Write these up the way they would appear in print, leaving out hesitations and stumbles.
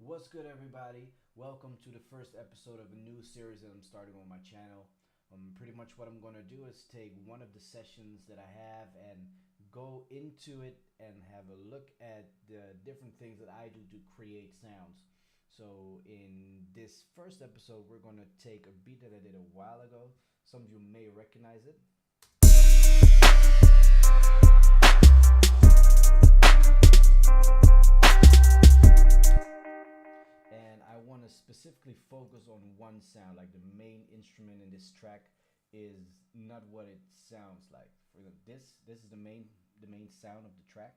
What's good, everybody? Welcome to the first episode of a new series that I'm starting on my channel. Pretty much what I'm going to do is take one of the sessions that I have and go into it and have a look at the different things that I do to create sounds. So, in this first episode, we're going to take a beat that I did a while ago. Some of you may recognize it. And I want to specifically focus on one sound. Like the main instrument in this track is not what it sounds like. For example, this is the main sound of the track,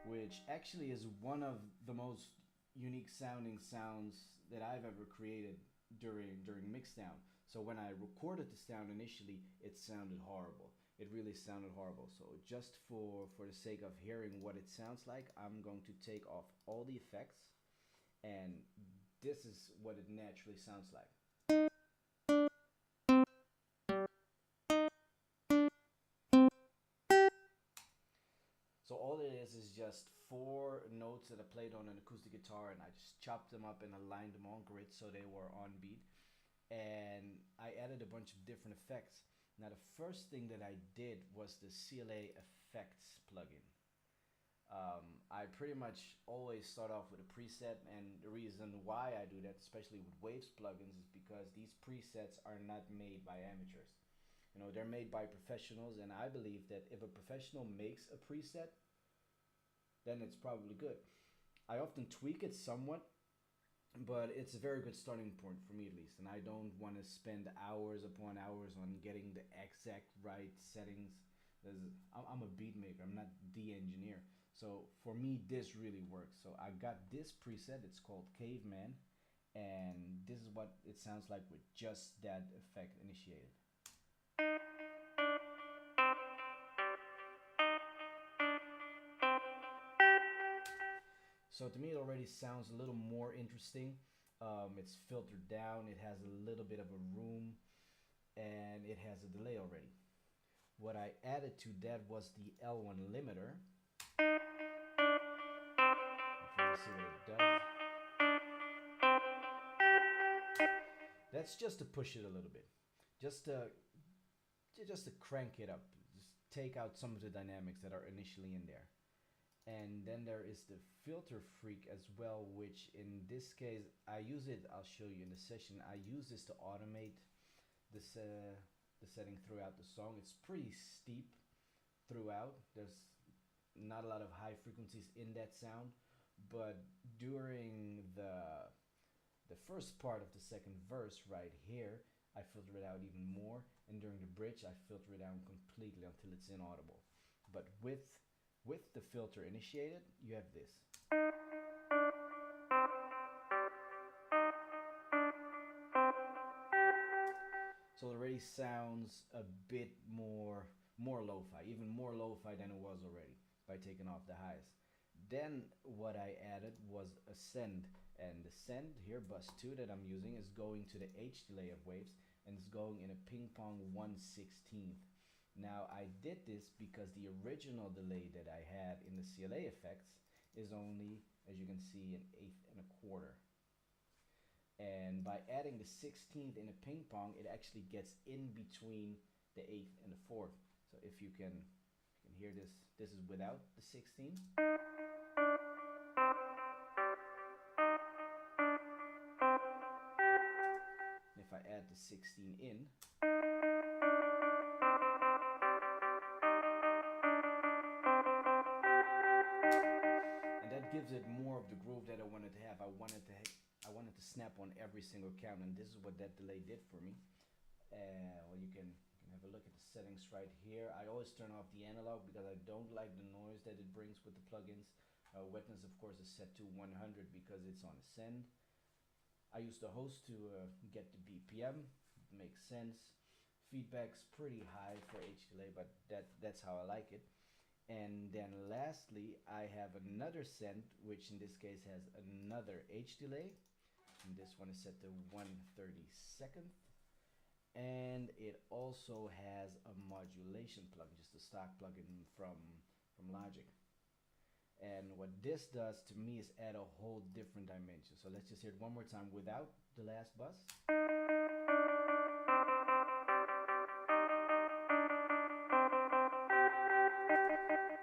which actually is one of the most unique sounding sounds that I've ever created during mixdown. So when I recorded the sound initially, it sounded horrible. It really sounded horrible. So just for the sake of hearing what it sounds like, I'm going to take off all the effects, and this is what it naturally sounds like. So all it is just four notes that I played on an acoustic guitar, and I just chopped them up and aligned them on grid so they were on beat. And I added a bunch of different effects. Now the first thing that I did was the CLA effects plugin. I pretty much always start off with a preset, and the reason why I do that, especially with Waves plugins, is because these presets are not made by amateurs. They're made by professionals, and I believe that if a professional makes a preset, then it's probably good. I often tweak it somewhat, but it's a very good starting point for me, at least. And I don't want to spend hours upon hours on getting the exact right settings. I'm a beat maker, I'm not the engineer. So for me, this really works. So I got this preset, it's called Caveman, and this is what it sounds like with just that effect initiated. So to me, it already sounds a little more interesting. It's filtered down, it has a little bit of a room, and it has a delay already. What I added to that was the L1 limiter. If you want to see what it does, that's just to push it a little bit, just to crank it up, just take out some of the dynamics that are initially in there. And then there is the filter freak as well, which in this case I use it. I'll show you in the session. I use this to automate this the setting throughout the song. It's pretty steep throughout. There's not a lot of high frequencies in that sound, but during the first part of the second verse right here, I filter it out even more, and during the bridge I filter it down completely until it's inaudible. But with the filter initiated, you have this. So it already sounds a bit more lo-fi, even more lo-fi than it was already by taking off the highs. Then what I added was a send, and the send here, bus 2 that I'm using, is going to the H delay of Waves, and it's going in a ping pong 1/16th. Now I did this because the original delay that I had in the CLA effects is only, as you can see, an eighth and a quarter. And by adding the 16th in a ping pong, it actually gets in between the 8th and the 4th. So if you can hear this, this is without the 16. And if I add the 16 in, and that gives it more of the groove that I wanted to have. I wanted to snap on every single count, and this is what that delay did for me. Well, you can have a look at the settings right here. I always turn off the analog because I don't like the noise that it brings with the plugins. Wetness, of course, is set to 100 because it's on a send. I use the host to get the BPM. It makes sense. Feedback's pretty high for H delay, but that's how I like it. And then lastly, I have another send, which in this case has another H delay. And this one is set to 1/32. and it also has a modulation plugin, just a stock plugin from Logic. And what this does to me is add a whole different dimension. So let's just hear it one more time without the last bus.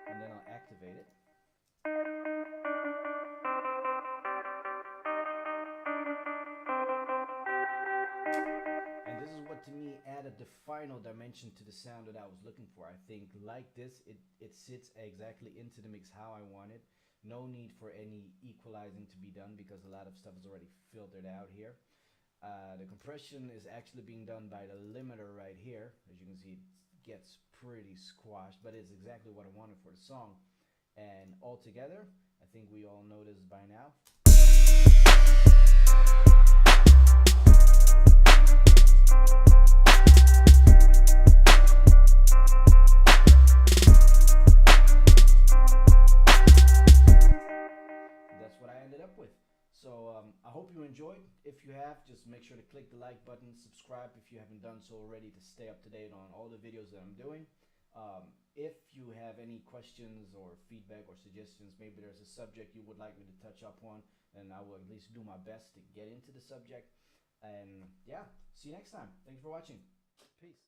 And then I'll activate it. And this is what to me added the final dimension to the sound that I was looking for. I think like this, it sits exactly into the mix how I want it. No need for any equalizing to be done because a lot of stuff is already filtered out here. The compression is actually being done by the limiter right here. As you can see, it gets pretty squashed, but it's exactly what I wanted for the song. And altogether, I think we all know this by now. That's what I ended up with. So I hope you enjoyed. If you have, just make sure to click the like button, subscribe if you haven't done so already to stay up to date on all the videos that I'm doing. If you have any questions or feedback or suggestions, maybe there's a subject you would like me to touch up on, and I will at least do my best to get into the subject. And yeah, see you next time. Thanks for watching. Peace.